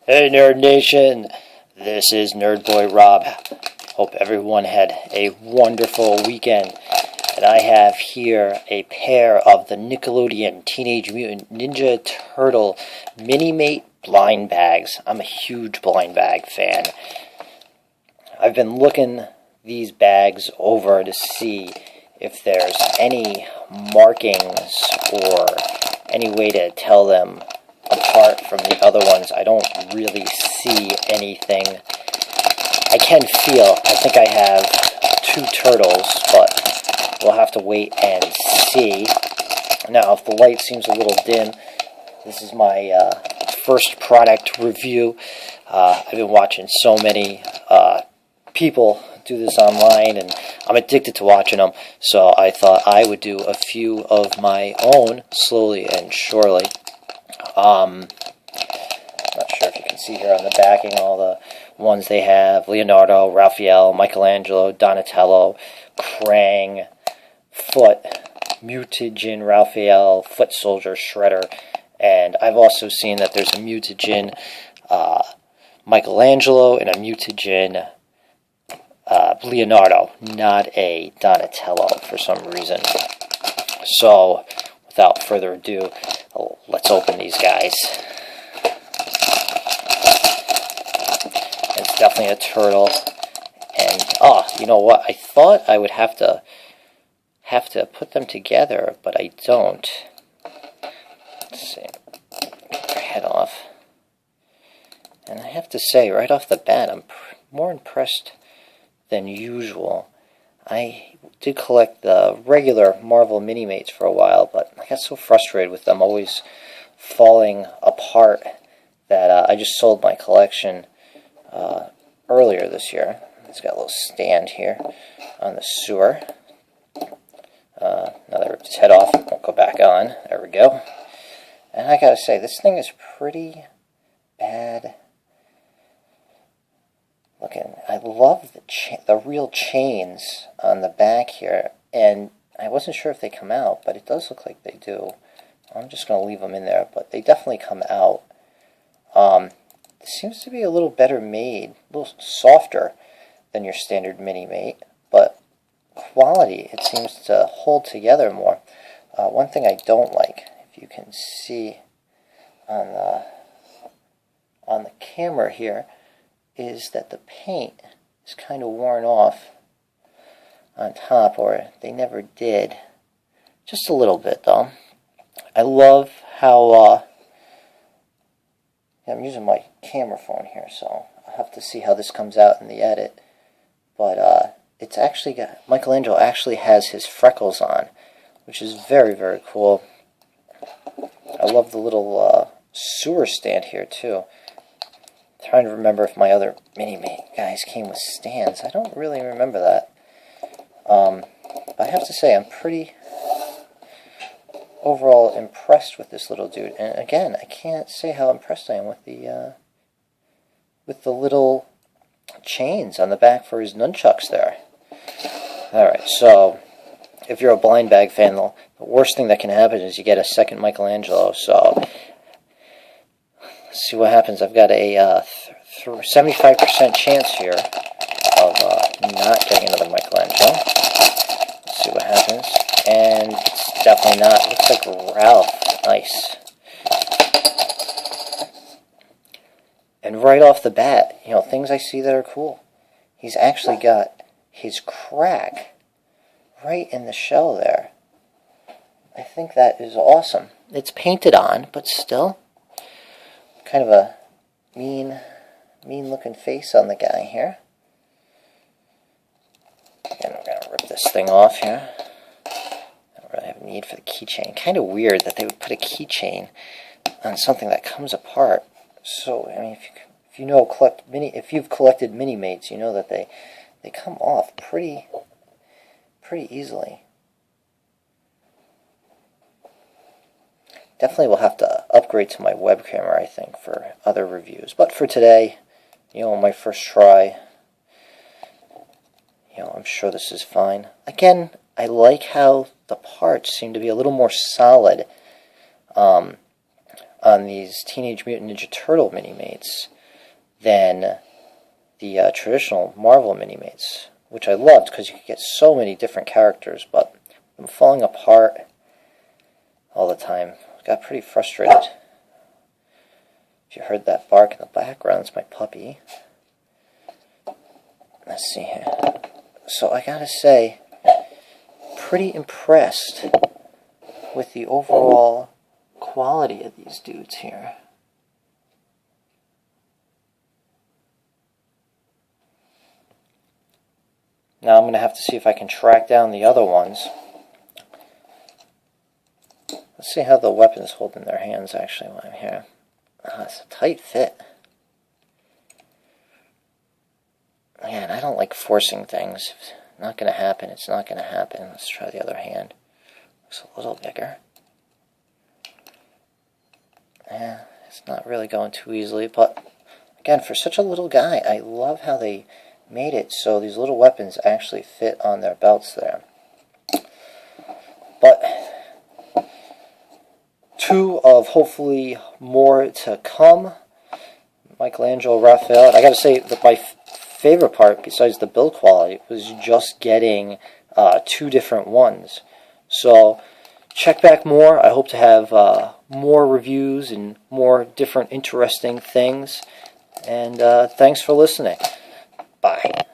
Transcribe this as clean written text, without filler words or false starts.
Hey Nerd Nation, this is Nerd Boy Rob. Hope everyone had a wonderful weekend. And I have here a pair of the Nickelodeon Teenage Mutant Ninja Turtle Minimate blind bags. I'm a huge blind bag fan. I've been looking these bags over to see if there's any markings or any way to tell them apart from the other ones. I don't really see anything. I can feel, I think I have two turtles, but we'll have to wait and see. Now, if the light seems a little dim, this is my first product review. I've been watching so many people do this online, and I'm addicted to watching them, so I thought I would do a few of my own slowly and surely. Not sure if you can see here on the backing all the ones they have: Leonardo, Raphael, Michelangelo, Donatello, Krang, Foot, Mutagen, Raphael, Foot Soldier, Shredder, and I've also seen that there's a Mutagen Michelangelo and a Mutagen Leonardo, not a Donatello for some reason. So, without further ado, let's open these guys. It's definitely a turtle. And, you know what? I thought I would have to put them together, but I don't. Let's see. Get their head off. And I have to say, right off the bat, I'm more impressed than usual. I did collect the regular Marvel Minimates for a while, but I got so frustrated with them always falling apart that I just sold my collection earlier this year. It's got a little stand here on the sewer. Now that I ripped its head off, it won't go back on. There we go. And I gotta say, this thing is pretty bad looking. I love the real chains on the back here, and I wasn't sure if they come out, but it does look like they do. I'm just going to leave them in there, but they definitely come out. It seems to be a little better made, a little softer than your standard Minimate, but quality, it seems to hold together more. One thing I don't like, if you can see on the camera here, is that the paint is kind of worn off on top, or they never did. Just a little bit, though. I love how, I'm using my camera phone here, so I'll have to see how this comes out in the edit. But it's actually got, Michelangelo actually has his freckles on, which is very, very cool. I love the little sewer stand here, too. Trying to remember if my other Minimate guys came with stands. I don't really remember that. But I have to say, I'm pretty overall impressed with this little dude. And again, I can't say how impressed I am with the little chains on the back for his nunchucks there. Alright, so if you're a blind bag fan, the worst thing that can happen is you get a second Michelangelo. So let's see what happens. I've got a 75% chance here of not getting another Michelangelo. Let's see what happens. And it's definitely not. It looks like Ralph. Nice. And right off the bat, things I see that are cool. He's actually got his crack right in the shell there. I think that is awesome. It's painted on, but still kind of a mean looking face on the guy here. Again, we're going to rip this thing off here. I don't really have a need for the keychain. Kind of weird that they would put a keychain on something that comes apart. So, I mean, if you've collected Minimates, you know that they come off pretty easily. Definitely will have to upgrade to my web camera, I think, for other reviews. But for today, my first try, I'm sure this is fine. Again, I like how the parts seem to be a little more solid on these Teenage Mutant Ninja Turtle Minimates. than the traditional Marvel Minimates, which I loved because you could get so many different characters, but I'm falling apart all the time. Got pretty frustrated. If you heard that bark in the background, it's my puppy. Let's see here. So I gotta say, pretty impressed with the overall quality of these dudes here. Now I'm going to have to see if I can track down the other ones. Let's see how the weapons hold in their hands actually while I'm here. It's a tight fit. Man, I don't like forcing things. If it's not going to happen, it's not going to happen. Let's try the other hand. Looks a little bigger. Yeah, it's not really going too easily, but again, for such a little guy, I love how they made it so these little weapons actually fit on their belts there. But two of hopefully more to come. Michelangelo, Raphael. I gotta say that my favorite part, besides the build quality, was just getting two different ones. So check back more. I hope to have more reviews and more different interesting things. And thanks for listening. Bye.